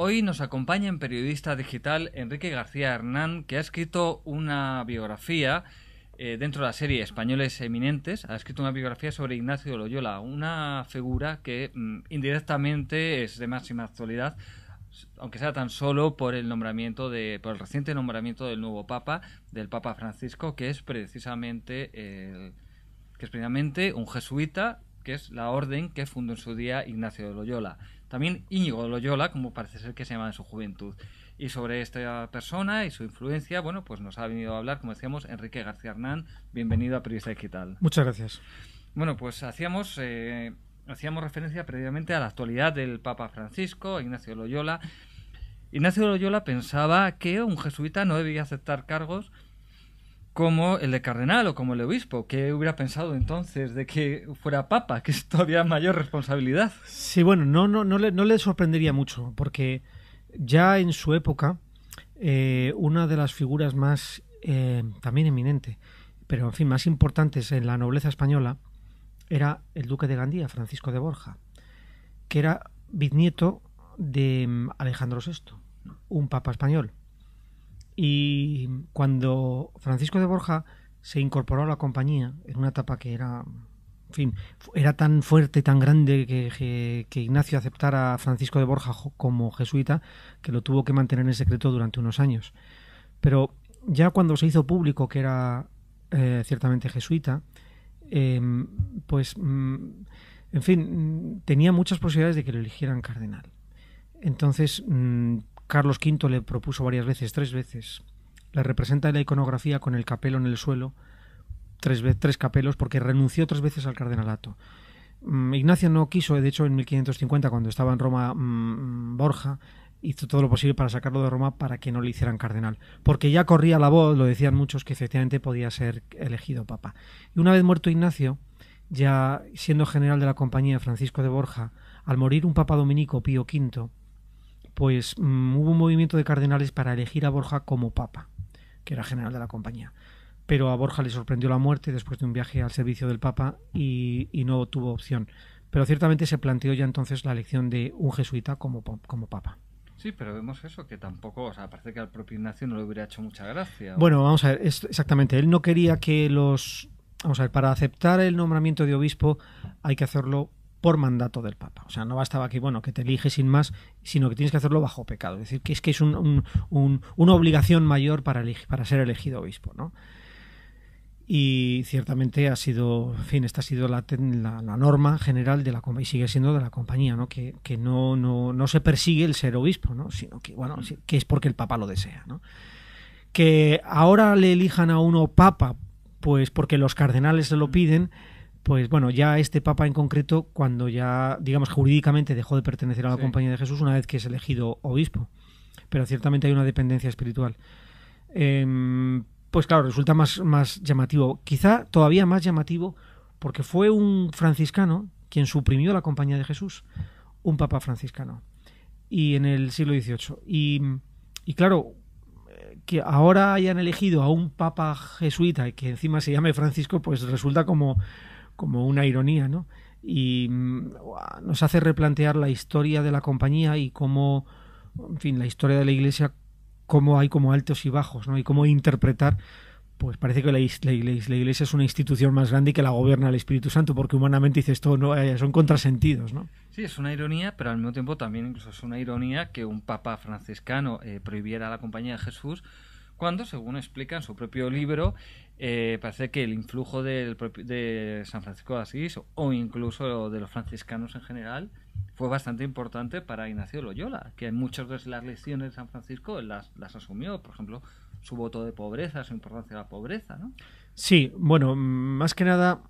Hoy nos acompaña en Periodista Digital Enrique García Hernán, que ha escrito una biografía dentro de la serie Españoles Eminentes. Ha escrito una biografía sobre Ignacio de Loyola, una figura que indirectamente es de máxima actualidad, aunque sea tan solo por el reciente nombramiento del nuevo Papa, del Papa Francisco, que es precisamente un jesuita, que es la orden que fundó en su día Ignacio de Loyola. También Íñigo de Loyola, como parece ser que se llama en su juventud. Y sobre esta persona y su influencia, bueno, pues nos ha venido a hablar, como decíamos, Enrique García Hernán. Bienvenido a Periodista Digital. Muchas gracias. Bueno, pues hacíamos referencia previamente a la actualidad del Papa Francisco, Ignacio de Loyola. Ignacio de Loyola pensaba que un jesuita no debía aceptar cargos como el de cardenal o como el de obispo. ¿Qué hubiera pensado entonces de que fuera papa, que es todavía mayor responsabilidad? Sí, bueno, no le sorprendería mucho, porque ya en su época una de las figuras más también eminente, pero en fin, más importantes en la nobleza española era el duque de Gandía, Francisco de Borja, que era bisnieto de Alejandro VI, un papa español. Y cuando Francisco de Borja se incorporó a la compañía, en una etapa que era, en fin, era tan fuerte, tan grande que Ignacio aceptara a Francisco de Borja como jesuita, que lo tuvo que mantener en secreto durante unos años. Pero ya cuando se hizo público que era ciertamente jesuita, pues, en fin, tenía muchas posibilidades de que lo eligieran cardenal. Entonces, Carlos V le propuso varias veces, 3 veces. Le representa en la iconografía con el capelo en el suelo, 3 capelos, porque renunció 3 veces al cardenalato. Ignacio no quiso, de hecho, en 1550, cuando estaba en Roma, Borja hizo todo lo posible para sacarlo de Roma para que no le hicieran cardenal. Porque ya corría la voz, lo decían muchos, que efectivamente podía ser elegido papa. Y una vez muerto Ignacio, ya siendo general de la compañía Francisco de Borja, al morir un papa dominico, Pío V, pues hubo un movimiento de cardenales para elegir a Borja como papa, que era general de la compañía. Pero a Borja le sorprendió la muerte después de un viaje al servicio del papa y no tuvo opción. Pero ciertamente se planteó ya entonces la elección de un jesuita como papa. Sí, pero vemos eso, que tampoco, o sea, parece que al propio Ignacio no le hubiera hecho mucha gracia. Bueno, vamos a ver, exactamente. Él no quería que vamos a ver, para aceptar el nombramiento de obispo hay que hacerlo por mandato del Papa. O sea, no bastaba que te elige sin más, sino que tienes que hacerlo bajo pecado. Es decir, que es una obligación mayor para ser elegido obispo, ¿no? Y ciertamente ha sido, en fin, esta ha sido la norma general de la compañía, y sigue siendo de la compañía, ¿no? Que no se persigue el ser obispo, ¿no? Sino que, bueno, que es porque el Papa lo desea, ¿no? Que ahora le elijan a uno Papa, pues porque los cardenales se lo piden. Pues bueno, ya este papa en concreto, cuando ya, digamos, jurídicamente dejó de pertenecer a la Compañía de Jesús una vez que es elegido obispo, pero ciertamente hay una dependencia espiritual. Pues claro, resulta más llamativo, quizá todavía más llamativo, porque fue un franciscano quien suprimió la Compañía de Jesús, un papa franciscano, y en el siglo XVIII. Y claro, que ahora hayan elegido a un papa jesuita y que encima se llame Francisco, pues resulta como una ironía, ¿no? Y nos hace replantear la historia de la compañía y cómo, en fin, la historia de la Iglesia, cómo hay como altos y bajos, ¿no? Y cómo interpretar, pues parece que la Iglesia es una institución más grande y que la gobierna el Espíritu Santo, porque humanamente dice esto, no, son contrasentidos, ¿no? Sí, es una ironía, pero al mismo tiempo también incluso es una ironía que un papa franciscano prohibiera la Compañía de Jesús, cuando, según explica en su propio libro, parece que el influjo de San Francisco de Asís o incluso de los franciscanos en general fue bastante importante para Ignacio de Loyola, que muchas de las lecciones de San Francisco las asumió, por ejemplo, su voto de pobreza, su importancia de la pobreza, ¿no? Sí, bueno, más que nada,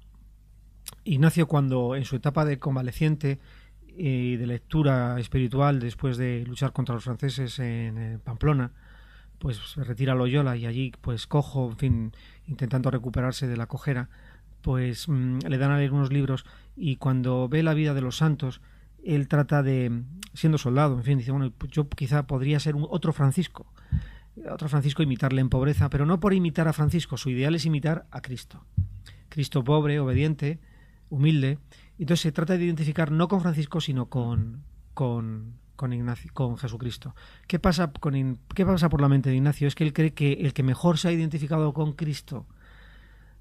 Ignacio, cuando en su etapa de convaleciente y de lectura espiritual, después de luchar contra los franceses en Pamplona, pues se retira a Loyola y allí, pues cojo, en fin, intentando recuperarse de la cojera, pues le dan a leer unos libros y cuando ve la vida de los santos, él trata de, siendo soldado, en fin, dice, bueno, pues yo quizá podría ser otro Francisco, imitarle en pobreza, pero no por imitar a Francisco, su ideal es imitar a Cristo. Cristo pobre, obediente, humilde. Entonces se trata de identificar no con Francisco, sino con con Jesucristo. ¿Qué pasa por la mente de Ignacio? Es que él cree que el que mejor se ha identificado con Cristo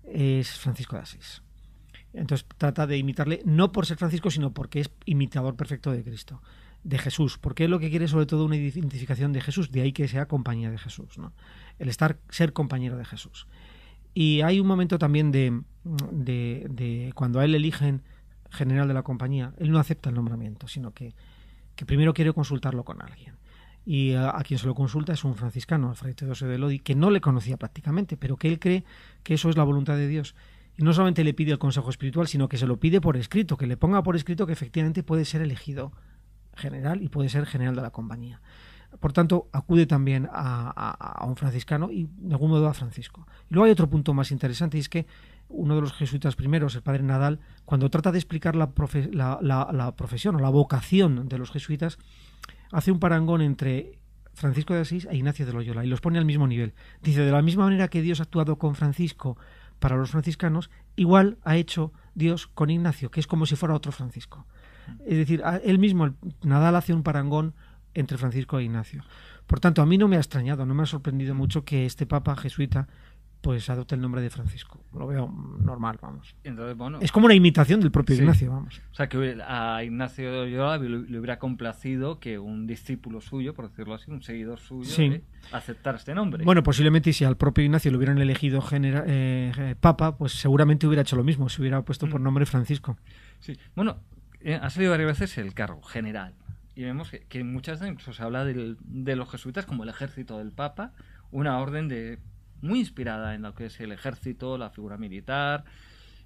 es Francisco de Asís. Entonces trata de imitarle, no por ser Francisco, sino porque es imitador perfecto de Cristo, de Jesús, porque él lo que quiere es sobre todo una identificación de Jesús, de ahí que sea compañía de Jesús, ¿no? El ser compañero de Jesús. Y hay un momento también de cuando a él eligen general de la compañía, él no acepta el nombramiento, sino que primero quiere consultarlo con alguien. Y a quien se lo consulta es un franciscano, el fray Teodosio de Lodi, que no le conocía prácticamente, pero que él cree que eso es la voluntad de Dios. Y no solamente le pide el consejo espiritual, sino que se lo pide por escrito, que le ponga por escrito que efectivamente puede ser elegido general y puede ser general de la compañía. Por tanto, acude también a un franciscano y de algún modo a Francisco. Y luego hay otro punto más interesante, y es que uno de los jesuitas primeros, el padre Nadal, cuando trata de explicar la profesión o la vocación de los jesuitas, hace un parangón entre Francisco de Asís e Ignacio de Loyola y los pone al mismo nivel. Dice, de la misma manera que Dios ha actuado con Francisco para los franciscanos, igual ha hecho Dios con Ignacio, que es como si fuera otro Francisco. Es decir, él mismo, Nadal, hace un parangón entre Francisco e Ignacio. Por tanto, a mí no me ha extrañado, no me ha sorprendido mucho que este papa jesuita pues adopte el nombre de Francisco. Lo veo normal, vamos. Entonces, bueno, es como una imitación del propio sí. Ignacio, vamos. O sea, que a Ignacio de Loyola le hubiera complacido que un discípulo suyo, por decirlo así, un seguidor suyo, sí, aceptara este nombre. Bueno, posiblemente si al propio Ignacio le hubieran elegido papa, pues seguramente hubiera hecho lo mismo, se hubiera puesto por nombre Francisco. Sí. Bueno, ha salido varias veces el cargo general. Y vemos que muchas veces incluso se habla de los jesuitas como el ejército del Papa, una orden muy inspirada en lo que es el ejército, la figura militar,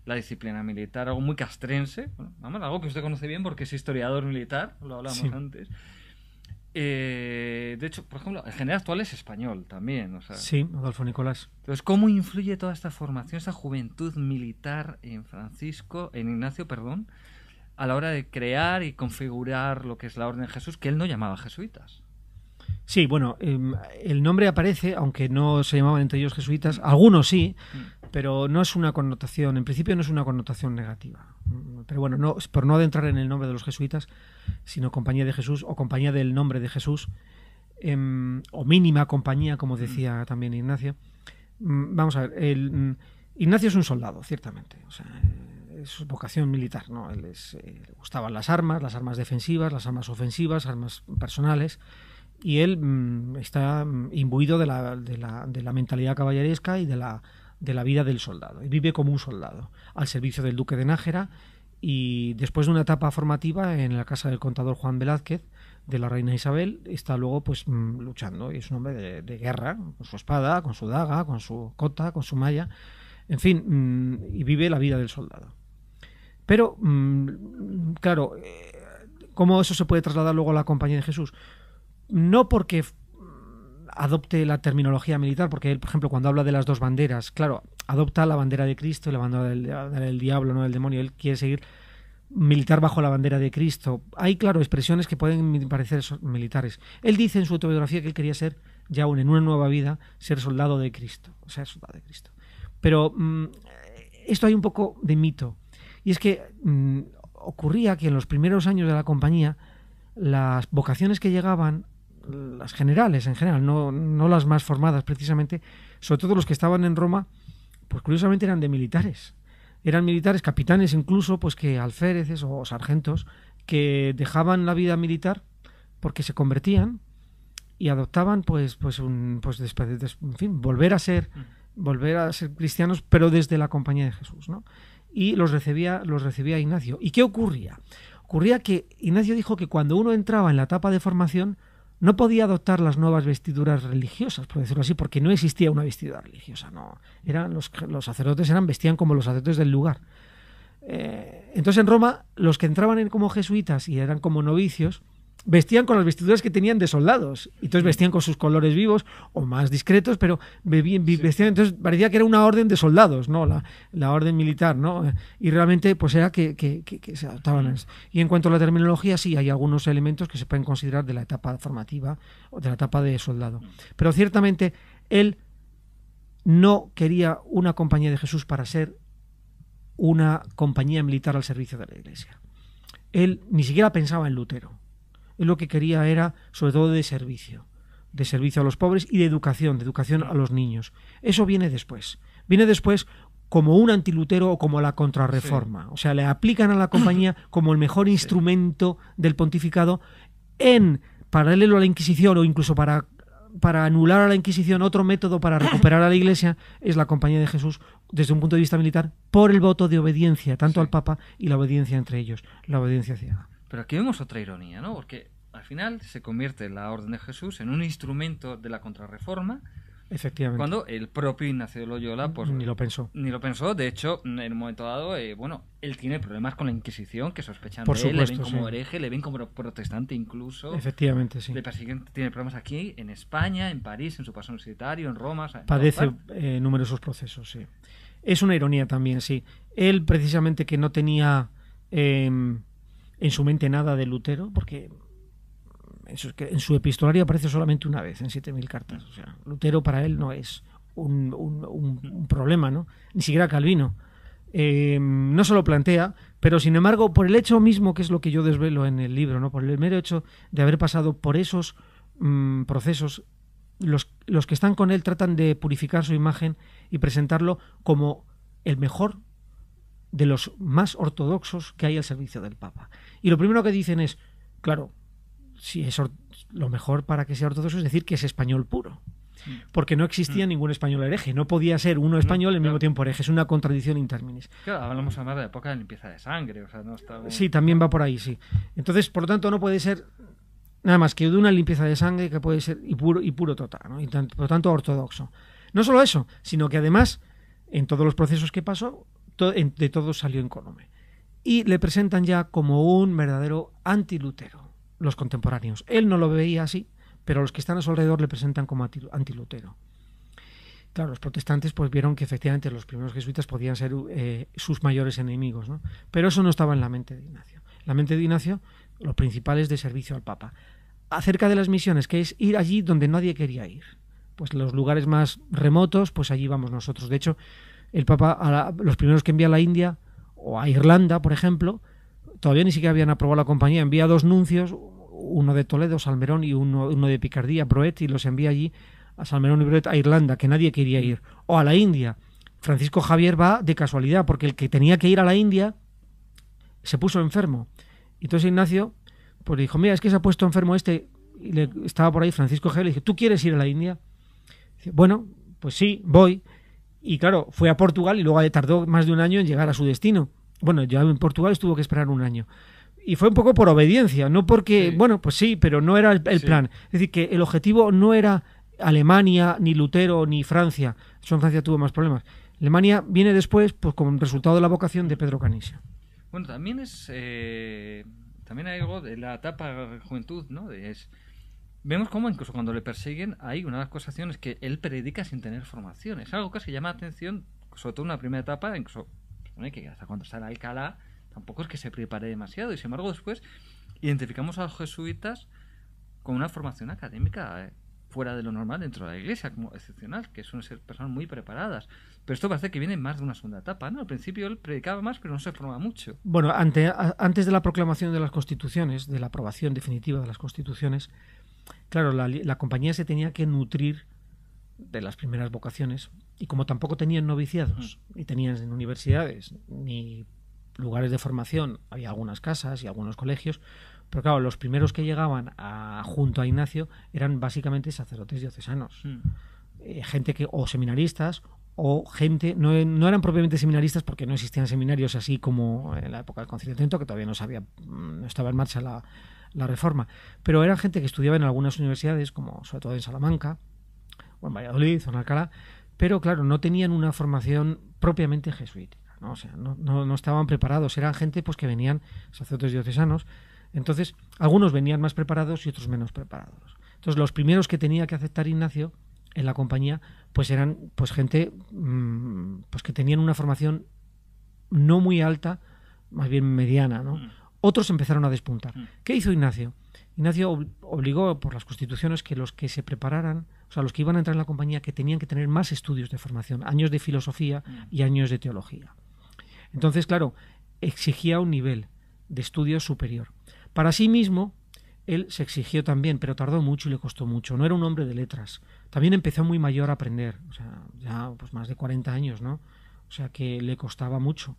la disciplina militar, algo muy castrense, bueno, vamos, algo que usted conoce bien porque es historiador militar, lo hablamos antes. De hecho, por ejemplo, el general actual es español también. O sea, sí, Adolfo Nicolás. Entonces, ¿cómo influye toda esta formación, esta juventud militar en Ignacio, a la hora de crear y configurar lo que es la Orden de Jesús, que él no llamaba jesuitas? Sí, bueno, el nombre aparece, aunque no se llamaban entre ellos jesuitas, algunos sí, pero no es una connotación, en principio no es una connotación negativa. Pero bueno, no, por no adentrar en el nombre de los jesuitas, sino Compañía de Jesús o Compañía del Nombre de Jesús, o mínima compañía, como decía también Ignacio. Vamos a ver, Ignacio es un soldado, ciertamente, o sea, es su vocación militar, ¿no? Él le gustaban las armas defensivas, las armas ofensivas, armas personales. Y él está imbuido de la mentalidad caballeresca y de la vida del soldado. Y vive como un soldado, al servicio del duque de Nájera, y después de una etapa formativa en la casa del contador Juan Velázquez, de la reina Isabel, está luego pues luchando. Y es un hombre de guerra, con su espada, con su daga, con su cota, con su malla, en fin, y vive la vida del soldado. Pero, claro, ¿cómo eso se puede trasladar luego a la Compañía de Jesús? No porque adopte la terminología militar, porque él, por ejemplo, cuando habla de las dos banderas, claro, adopta la bandera de Cristo y la bandera del diablo, no del demonio. Él quiere seguir militar bajo la bandera de Cristo. Hay, claro, expresiones que pueden parecer militares. Él dice en su autobiografía que él quería ser, ya aún en una nueva vida, ser soldado de Cristo, o sea, soldado de Cristo. Pero esto hay un poco de mito. Y es que ocurría que en los primeros años de la compañía, las vocaciones que llegaban, las generales en general, no las más formadas precisamente, sobre todo los que estaban en Roma, pues curiosamente eran de militares. Eran militares, capitanes incluso, pues que alféreces o sargentos, que dejaban la vida militar porque se convertían y adoptaban en fin, volver a ser cristianos, pero desde la Compañía de Jesús, ¿no? Y los recibía Ignacio. ¿Y qué ocurría? Ocurría que Ignacio dijo que cuando uno entraba en la etapa de formación no podía adoptar las nuevas vestiduras religiosas, por decirlo así, porque no existía una vestidura religiosa. No, los sacerdotes vestían como los sacerdotes del lugar. Entonces en Roma los que entraban como jesuitas y eran como novicios vestían con las vestiduras que tenían de soldados. Entonces vestían con sus colores vivos o más discretos, pero vestían, entonces parecía que era una orden de soldados, ¿no? La orden militar, ¿no? Y realmente pues era que se adaptaban. Y en cuanto a la terminología, sí, hay algunos elementos que se pueden considerar de la etapa formativa o de la etapa de soldado. Pero ciertamente él no quería una Compañía de Jesús para ser una compañía militar al servicio de la Iglesia. Él ni siquiera pensaba en Lutero. Él lo que quería era, sobre todo, de servicio a los pobres y de educación a los niños. Eso viene después. Viene después como un antilutero o como la contrarreforma. O sea, le aplican a la compañía como el mejor instrumento del pontificado en paralelo a la Inquisición o incluso para anular a la Inquisición. Otro método para recuperar a la Iglesia es la Compañía de Jesús desde un punto de vista militar por el voto de obediencia tanto al Papa y la obediencia entre ellos, la obediencia ciega. Pero aquí vemos otra ironía, ¿no? Porque al final se convierte la Orden de Jesús en un instrumento de la contrarreforma. Efectivamente. Cuando el propio Ignacio de Loyola pues ni lo pensó. De hecho, en un momento dado, él tiene problemas con la Inquisición, que sospechan Por de él, supuesto, le ven como hereje, le ven como protestante incluso. Efectivamente, sí. Le persiguen, tiene problemas aquí, en España, en París, en su paso universitario, en Roma. Padece numerosos procesos, sí. Es una ironía también, sí. Él, precisamente, que no tenía en su mente nada de Lutero, porque en su epistolario aparece solamente una vez en 7000 cartas. O sea, Lutero para él no es un problema, ¿no? Ni siquiera Calvino. No se lo plantea, pero sin embargo, por el hecho mismo, que es lo que yo desvelo en el libro, ¿no? Por el mero hecho de haber pasado por esos procesos, los que están con él tratan de purificar su imagen y presentarlo como el mejor de los más ortodoxos que hay al servicio del Papa. Y lo primero que dicen es, claro, si es lo mejor para que sea ortodoxo es decir que es español puro, porque no existía ningún español hereje, no podía ser uno español al mismo tiempo hereje, es una contradicción in terminis. Claro, hablamos además de la época de limpieza de sangre, o sea, no está... Sí, también va por ahí, sí. Entonces, por lo tanto, no puede ser nada más que de una limpieza de sangre, que puede ser y puro total, ¿no? Y por lo tanto ortodoxo. No solo eso, sino que además, en todos los procesos que pasó, de todos salió incólume. Y le presentan ya como un verdadero antilutero los contemporáneos. Él no lo veía así, pero los que están a su alrededor le presentan como antilutero. Claro, los protestantes pues vieron que efectivamente los primeros jesuitas podían ser sus mayores enemigos, ¿no? Pero eso no estaba en la mente de Ignacio. En la mente de Ignacio, lo principal es de servicio al Papa. Acerca de las misiones, que es ir allí donde nadie quería ir. Pues los lugares más remotos, pues allí vamos nosotros. De hecho, el Papa, los primeros que envía a la India o a Irlanda, por ejemplo, todavía ni siquiera habían aprobado la compañía. Envía 2 nuncios, uno de Toledo, Salmerón, y uno de Picardía, Broet, y los envía allí a Salmerón y Broet a Irlanda, que nadie quería ir. O a la India. Francisco Javier va de casualidad, porque el que tenía que ir a la India se puso enfermo. Y entonces Ignacio pues dijo, mira, es que se ha puesto enfermo y estaba por ahí Francisco Javier, le dije, ¿tú quieres ir a la India? Dice, bueno, pues sí, voy. Y claro, fue a Portugal y luego tardó más de un año en llegar a su destino. Bueno, ya en Portugal estuvo que esperar un año. Y fue un poco por obediencia, no porque, bueno, pues sí, pero no era el plan. Es decir, que el objetivo no era Alemania, ni Lutero, ni Francia. Eso en Francia tuvo más problemas. Alemania viene después, pues como resultado de la vocación de Pedro Canisio. Bueno, también también hay algo de la etapa de juventud, ¿no? Vemos cómo incluso cuando le persiguen hay una acusación es que él predica sin tener formación. Es algo que se llama la atención, sobre todo en una primera etapa, incluso que hasta cuando está en Alcalá tampoco es que se prepare demasiado, y sin embargo después identificamos a los jesuitas con una formación académica fuera de lo normal dentro de la Iglesia, como excepcional, que suelen ser personas muy preparadas. Pero esto parece que viene más de una segunda etapa, ¿no? Al principio él predicaba más, pero no se formaba mucho. Bueno, antes de la proclamación de las constituciones, de la aprobación definitiva de las constituciones, claro, la compañía se tenía que nutrir de las primeras vocaciones, y como tampoco tenían noviciados, ni tenían universidades, ni lugares de formación, había algunas casas y algunos colegios, pero claro, los primeros que llegaban junto a Ignacio eran básicamente sacerdotes diocesanos, gente que, o seminaristas, o gente, no eran propiamente seminaristas porque no existían seminarios así como en la época del Concilio de Trento, que todavía no estaba en marcha la reforma, pero eran gente que estudiaba en algunas universidades, como sobre todo en Salamanca, o en Valladolid, o en Alcalá, pero claro, no tenían una formación propiamente jesuítica, ¿no? O sea, no estaban preparados, eran gente pues que venían sacerdotes diocesanos. Entonces, algunos venían más preparados y otros menos preparados. Entonces, los primeros que tenía que aceptar Ignacio en la compañía, pues eran pues gente pues que tenían una formación no muy alta, más bien mediana, ¿no? Otros empezaron a despuntar. ¿Qué hizo Ignacio? Ignacio obligó por las constituciones que los que se prepararan, o sea, los que iban a entrar en la compañía, que tenían que tener más estudios de formación, años de filosofía y años de teología. Entonces, claro, exigía un nivel de estudio superior. Para sí mismo, él se exigió también, pero tardó mucho y le costó mucho. No era un hombre de letras. También empezó muy mayor a aprender, o sea, ya pues más de 40 años, ¿no? O sea que le costaba mucho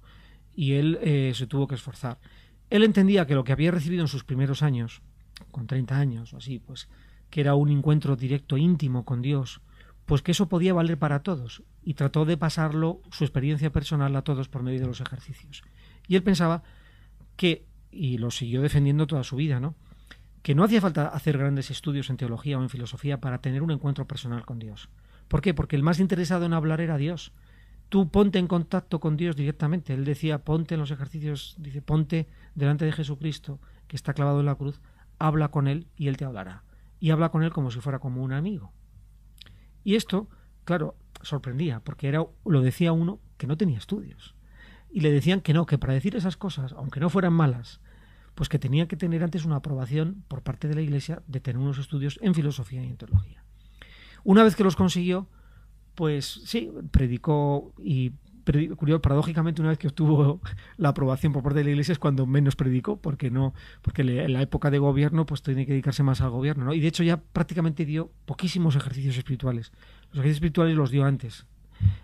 y él se tuvo que esforzar. Él entendía que lo que había recibido en sus primeros años, con 30 años o así, pues que era un encuentro directo, íntimo con Dios, pues que eso podía valer para todos y trató de pasarlo, su experiencia personal, a todos por medio de los ejercicios. Y él pensaba que, y lo siguió defendiendo toda su vida, ¿no?, que no hacía falta hacer grandes estudios en teología o en filosofía para tener un encuentro personal con Dios. ¿Por qué? Porque el más interesado en hablar era Dios. Tú ponte en contacto con Dios directamente. Él decía, ponte en los ejercicios, dice, ponte delante de Jesucristo, que está clavado en la cruz, habla con Él y Él te hablará. Y habla con Él como si fuera como un amigo. Y esto, claro, sorprendía, porque lo decía uno que no tenía estudios. Y le decían que no, que para decir esas cosas, aunque no fueran malas, pues que tenía que tener antes una aprobación por parte de la Iglesia de tener unos estudios en filosofía y en teología. Una vez que los consiguió, pues sí, predicó y paradójicamente una vez que obtuvo la aprobación por parte de la Iglesia es cuando menos predicó, porque en la época de gobierno pues tiene que dedicarse más al gobierno, ¿no? Y de hecho ya prácticamente dio poquísimos ejercicios espirituales. Los ejercicios espirituales los dio antes.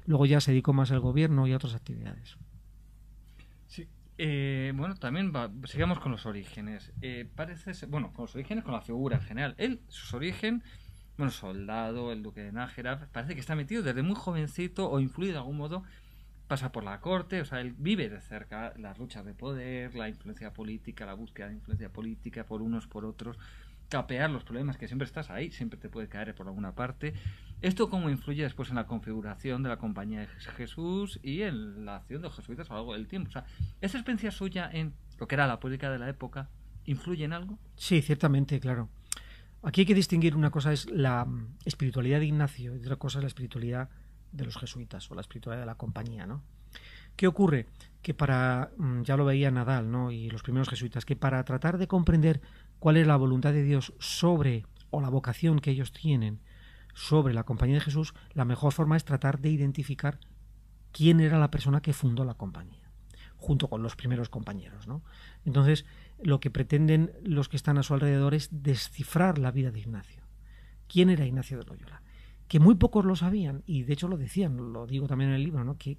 Luego ya se dedicó más al gobierno y a otras actividades. Sí. Bueno, también sigamos con los orígenes. Parece ser, bueno, con los orígenes, con la figura en general. Sus orígenes, bueno, soldado, el duque de Nájera, parece que está metido desde muy jovencito o influido de algún modo, pasa por la corte, o sea, él vive de cerca las luchas de poder, la influencia política, la búsqueda de influencia política por unos, por otros, capear los problemas, que siempre estás ahí, siempre te puede caer por alguna parte. ¿Esto cómo influye después en la configuración de la Compañía de Jesús y en la acción de los jesuitas a lo largo del tiempo? O sea, ¿esa experiencia suya en lo que era la política de la época influye en algo? Sí, ciertamente, claro. Aquí hay que distinguir, una cosa es la espiritualidad de Ignacio y otra cosa es la espiritualidad de los jesuitas o la espiritualidad de la compañía, ¿no? ¿Qué ocurre? Que ya lo veía Nadal, ¿no?, y los primeros jesuitas, que para tratar de comprender cuál es la voluntad de Dios sobre, o la vocación que ellos tienen sobre la compañía de Jesús, la mejor forma es tratar de identificar quién era la persona que fundó la compañía, junto con los primeros compañeros, ¿no? Entonces, lo que pretenden los que están a su alrededor es descifrar la vida de Ignacio. ¿Quién era Ignacio de Loyola? Que muy pocos lo sabían, y de hecho lo decían, lo digo también en el libro, ¿no?, que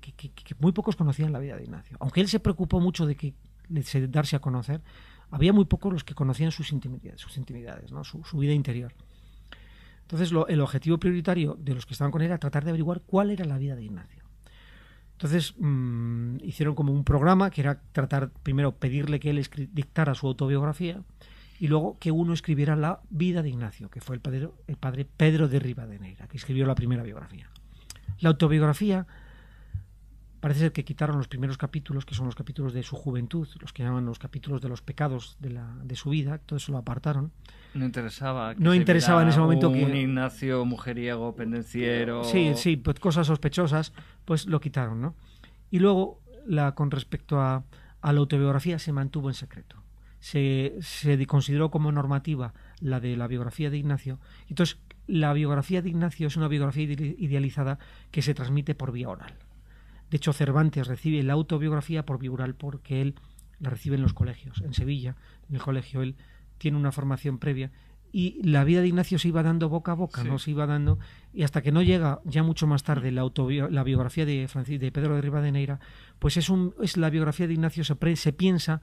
muy pocos conocían la vida de Ignacio. Aunque él se preocupó mucho de darse a conocer, había muy pocos los que conocían sus intimidades, ¿no?, su vida interior. Entonces el objetivo prioritario de los que estaban con él era tratar de averiguar cuál era la vida de Ignacio. Entonces hicieron como un programa que era tratar, primero, pedirle que él dictara su autobiografía y luego que uno escribiera la vida de Ignacio, que fue el padre Pedro de Rivadeneyra, que escribió la primera biografía. La autobiografía, parece ser que quitaron los primeros capítulos, que son los capítulos de su juventud, los que llaman los capítulos de los pecados de su vida, todo eso lo apartaron. No interesaba en ese momento un Ignacio mujeriego, pendenciero. Sí, pues cosas sospechosas, pues lo quitaron, ¿no? Y luego, con respecto a la autobiografía, se mantuvo en secreto. Se consideró como normativa la de la biografía de Ignacio. Entonces, la biografía de Ignacio es una biografía idealizada que se transmite por vía oral. De hecho, Cervantes recibe la autobiografía por vía oral porque él la recibe en los colegios. En Sevilla, en el colegio, él tiene una formación previa y la vida de Ignacio se iba dando boca a boca, sí, ¿no? Se iba dando, y hasta que no llega ya mucho más tarde la biografía de Pedro de Rivadeneyra, pues es la biografía de Ignacio, se piensa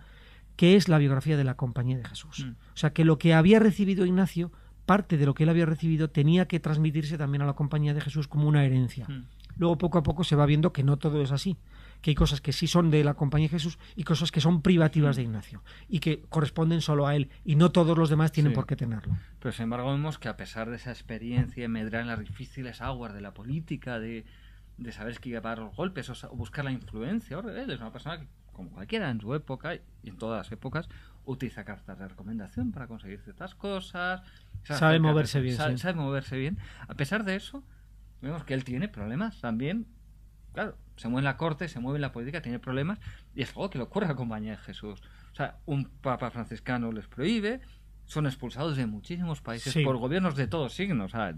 que es la biografía de la Compañía de Jesús. O sea, que lo que había recibido Ignacio, parte de lo que él había recibido, tenía que transmitirse también a la Compañía de Jesús como una herencia. Luego, poco a poco, se va viendo que no todo es así, que hay cosas que sí son de la Compañía de Jesús y cosas que son privativas de Ignacio y que corresponden solo a él, y no todos los demás tienen por qué tenerlo. Pero sin embargo vemos que a pesar de esa experiencia y medrar en las difíciles aguas de la política, de saber esquivar los golpes o buscar la influencia, él es una persona que, como cualquiera en su época y en todas las épocas, utiliza cartas de recomendación para conseguir ciertas cosas, sabe moverse bien. Sabe moverse bien. A pesar de eso, vemos que él tiene problemas también. Claro, se mueve en la corte, se mueve en la política, tiene problemas, y es algo que le ocurre a la Compañía de Jesús. O sea, un papa franciscano les prohíbe, son expulsados de muchísimos países por gobiernos de todos signos. O sea,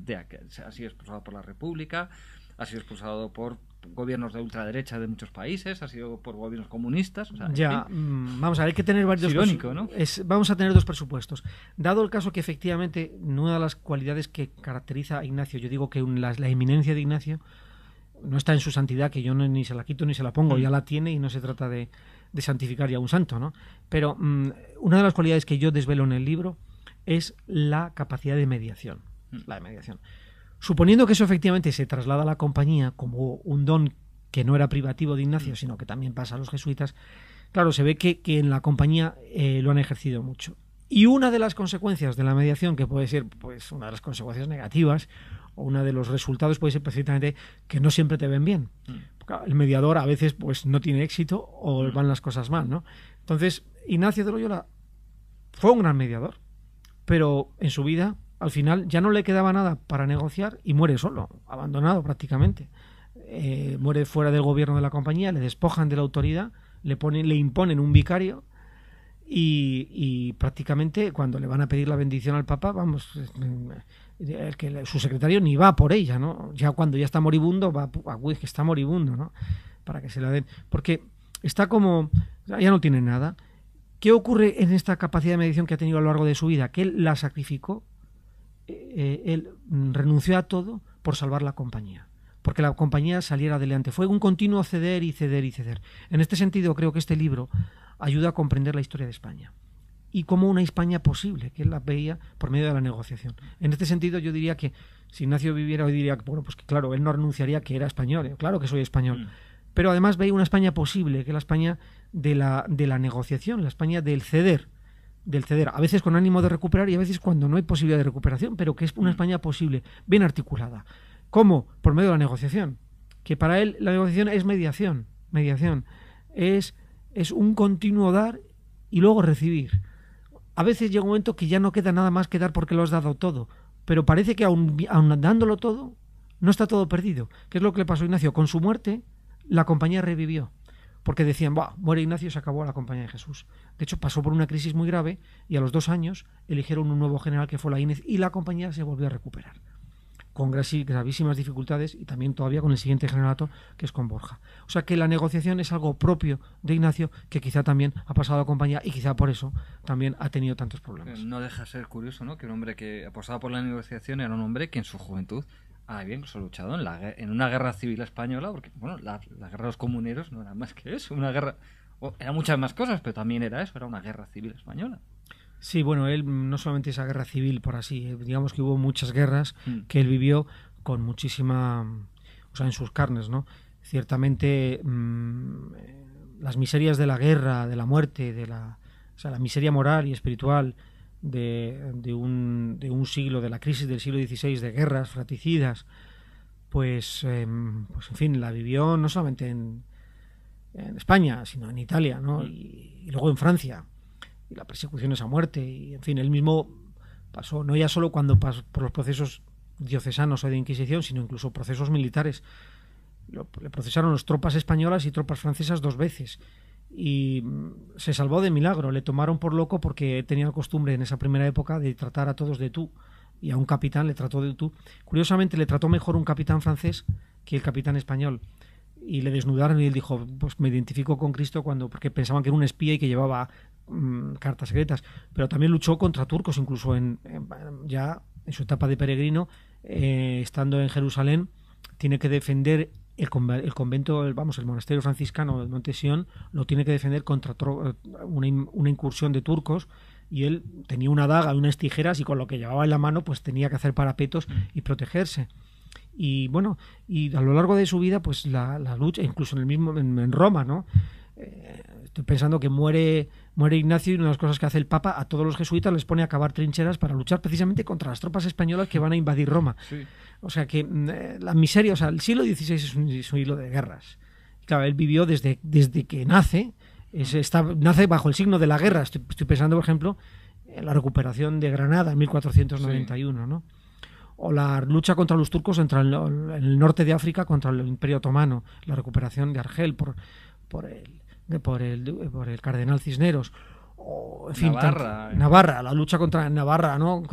ha sido expulsado por la República, ha sido expulsado por gobiernos de ultraderecha de muchos países, ha sido por gobiernos comunistas. O sea, ya, vamos a ver, hay que tener varios... irónico, ¿no? Vamos a tener dos presupuestos. Dado el caso que efectivamente una de las cualidades que caracteriza a Ignacio, yo digo que la eminencia de Ignacio no está en su santidad, que yo ni se la quito ni se la pongo, ya la tiene y no se trata de santificar ya a un santo, ¿no? Pero una de las cualidades que yo desvelo en el libro es la capacidad de mediación. La de mediación. Suponiendo que eso efectivamente se traslada a la compañía como un don que no era privativo de Ignacio, sino que también pasa a los jesuitas, claro, se ve que en la compañía lo han ejercido mucho. Y una de las consecuencias de la mediación, que puede ser pues una de las consecuencias negativas, o uno de los resultados puede ser perfectamente que no siempre te ven bien. Porque el mediador a veces pues no tiene éxito o van las cosas mal, ¿no? Entonces, Ignacio de Loyola fue un gran mediador, pero en su vida, al final, ya no le quedaba nada para negociar y muere solo, abandonado prácticamente. Muere fuera del gobierno de la compañía, le despojan de la autoridad, le imponen un vicario y prácticamente cuando le van a pedir la bendición al Papa, vamos, su secretario ni va por ella, ¿no? Ya cuando ya está moribundo, va a que está moribundo, ¿no? Para que se la den. Porque está como, ya no tiene nada. ¿Qué ocurre en esta capacidad de mediación que ha tenido a lo largo de su vida? Que él la sacrificó, él renunció a todo por salvar la compañía, porque la compañía saliera adelante. Fue un continuo ceder y ceder y ceder. En este sentido, creo que este libro ayuda a comprender la historia de España y como una España posible, que él la veía por medio de la negociación. En este sentido, yo diría que si Ignacio viviera hoy, diría, bueno, pues que claro, él no renunciaría que era español. Claro que soy español. Pero además veía una España posible, que es la España de la negociación, la España del ceder, a veces con ánimo de recuperar y a veces cuando no hay posibilidad de recuperación, pero que es una España posible, bien articulada. ¿Cómo? Por medio de la negociación. Que para él la negociación es mediación. Es un continuo dar y luego recibir. A veces llega un momento que ya no queda nada más que dar porque lo has dado todo, pero parece que aun dándolo todo, no está todo perdido. ¿Qué es lo que le pasó a Ignacio? Con su muerte, la compañía revivió. Porque decían, muere Ignacio y se acabó la compañía de Jesús. De hecho, pasó por una crisis muy grave y a los 2 años eligieron un nuevo general que fue Laínez y la compañía se volvió a recuperar. Con gravísimas dificultades y también todavía con el siguiente generalato, que es con Borja. O sea que la negociación es algo propio de Ignacio que quizá también ha pasado a la compañía y quizá por eso también ha tenido tantos problemas. No deja de ser curioso, ¿no? Que un hombre que apostaba por la negociación era un hombre que en su juventud había incluso luchado en una guerra civil española, porque bueno, la guerra de los comuneros no era más que eso, una guerra... Eran muchas más cosas, pero también era eso, era una guerra civil española. Sí, bueno, él no solamente esa guerra civil, por así, digamos que hubo muchas guerras que él vivió con muchísima, o sea, en sus carnes, ¿no? Ciertamente las miserias de la guerra, de la muerte, o sea, la miseria moral y espiritual de un siglo, de la crisis del siglo XVI, de guerras fratricidas, pues en fin, la vivió no solamente en España, sino en Italia, ¿no? Y luego en Francia. Y la persecución es a muerte, y en fin, él mismo pasó, no ya solo cuando pasó por los procesos diocesanos o de Inquisición, sino incluso procesos militares. Le procesaron las tropas españolas y tropas francesas 2 veces, y se salvó de milagro. Le tomaron por loco porque tenía la costumbre en esa primera época de tratar a todos de tú, y a un capitán le trató de tú. Curiosamente le trató mejor un capitán francés que el capitán español. Y le desnudaron y él dijo, pues me identifico con Cristo porque pensaban que era un espía y que llevaba cartas secretas, pero también luchó contra turcos, incluso ya en su etapa de peregrino, estando en Jerusalén, tiene que defender el convento, el monasterio franciscano del Monte Sion, lo tiene que defender contra una incursión de turcos, y él tenía una daga y unas tijeras y con lo que llevaba en la mano pues tenía que hacer parapetos y protegerse. Y bueno, y a lo largo de su vida, pues la lucha, incluso en Roma, ¿no? Estoy pensando que muere Ignacio, y una de las cosas que hace el Papa a todos los jesuitas les pone a cavar trincheras para luchar precisamente contra las tropas españolas que van a invadir Roma. Sí. O sea que la miseria, o sea, el siglo XVI es un hilo de guerras. Claro, él vivió desde que nace, nace bajo el signo de la guerra. Estoy pensando, por ejemplo, en la recuperación de Granada en 1491, ¿no? O la lucha contra los turcos en el norte de África contra el Imperio Otomano, la recuperación de Argel por el cardenal Cisneros, o en fin, Navarra, la lucha contra Navarra, ¿no?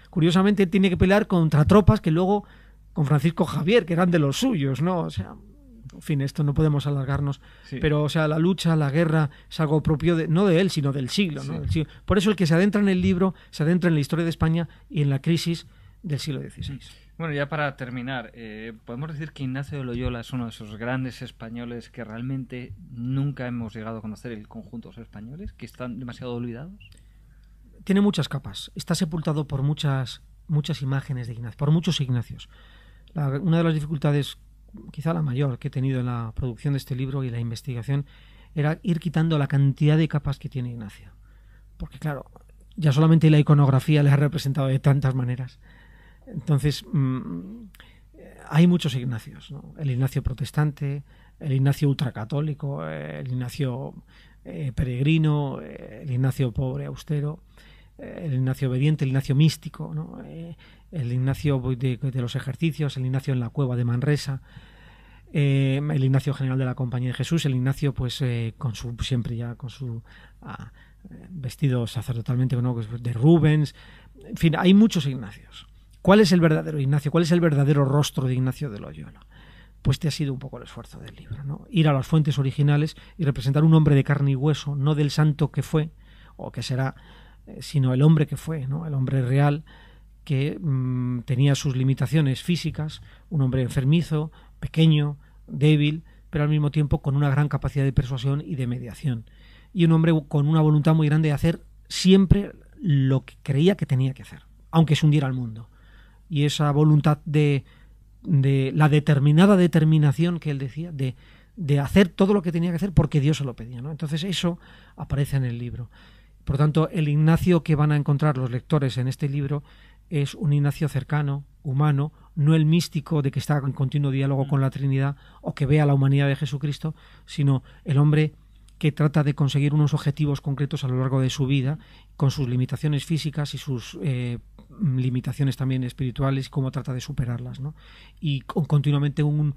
Curiosamente tiene que pelear contra tropas que luego con Francisco Javier, que eran de los suyos, ¿no? O sea, en fin, esto no podemos alargarnos, Sí. pero, o sea, la lucha, la guerra es algo propio no de él, sino del siglo, ¿no? Sí. Del siglo. Por eso el que se adentra en el libro se adentra en la historia de España y en la crisis del siglo XVI. Bueno, ya para terminar, podemos decir que Ignacio de Loyola es uno de esos grandes españoles que realmente nunca hemos llegado a conocer el conjunto de los españoles, que están demasiado olvidados. Tiene muchas capas, está sepultado por muchas imágenes de Ignacio, por muchos Ignacios. Una de las dificultades, quizá la mayor, que he tenido en la producción de este libro y la investigación, era ir quitando la cantidad de capas que tiene Ignacio. Porque claro, ya solamente la iconografía le ha representado de tantas maneras. Entonces, hay muchos Ignacios, ¿no? El Ignacio protestante, el Ignacio ultracatólico, el Ignacio peregrino, el Ignacio pobre, austero, el Ignacio obediente, el Ignacio místico, ¿no? El Ignacio de los ejercicios, el Ignacio en la cueva de Manresa, el Ignacio general de la Compañía de Jesús, el Ignacio pues con su siempre ya con su vestido sacerdotalmente, ¿no? De Rubens. En fin, hay muchos Ignacios. ¿Cuál es el verdadero Ignacio? ¿Cuál es el verdadero rostro de Ignacio de Loyola? Pues este ha sido un poco el esfuerzo del libro, ¿no? Ir a las fuentes originales y representar un hombre de carne y hueso, no del santo que fue o que será, sino el hombre que fue, ¿no? El hombre real que tenía sus limitaciones físicas, un hombre enfermizo, pequeño, débil, pero al mismo tiempo con una gran capacidad de persuasión y de mediación. Y un hombre con una voluntad muy grande de hacer siempre lo que creía que tenía que hacer, aunque se hundiera el mundo. Y esa voluntad de la determinada determinación que él decía, de hacer todo lo que tenía que hacer porque Dios se lo pedía, ¿no? Entonces eso aparece en el libro. Por tanto, el Ignacio que van a encontrar los lectores en este libro es un Ignacio cercano, humano, no el místico de que está en continuo diálogo con la Trinidad o que ve a la humanidad de Jesucristo, sino el hombre que trata de conseguir unos objetivos concretos a lo largo de su vida, con sus limitaciones físicas y sus limitaciones también espirituales, y cómo trata de superarlas, ¿no? Y continuamente un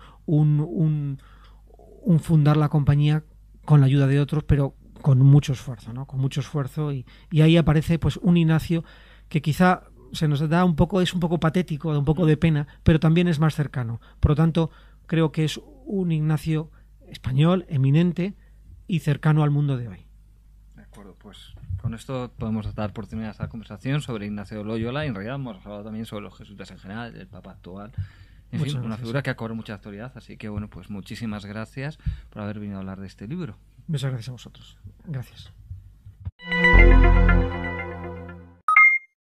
fundar la compañía con la ayuda de otros, pero con mucho esfuerzo, ¿no? Con mucho esfuerzo, y ahí aparece pues un Ignacio que quizá se nos da es un poco patético, da un poco de pena, pero también es más cercano. Por lo tanto, creo que es un Ignacio español, eminente y cercano al mundo de hoy. De acuerdo, pues con esto podemos dar por terminada esta conversación sobre Ignacio de Loyola, y en realidad hemos hablado también sobre los jesuitas en general, el Papa actual. En fin, una figura que ha cobrado mucha actualidad, así que bueno, pues muchísimas gracias por haber venido a hablar de este libro. Muchas gracias a vosotros. Gracias.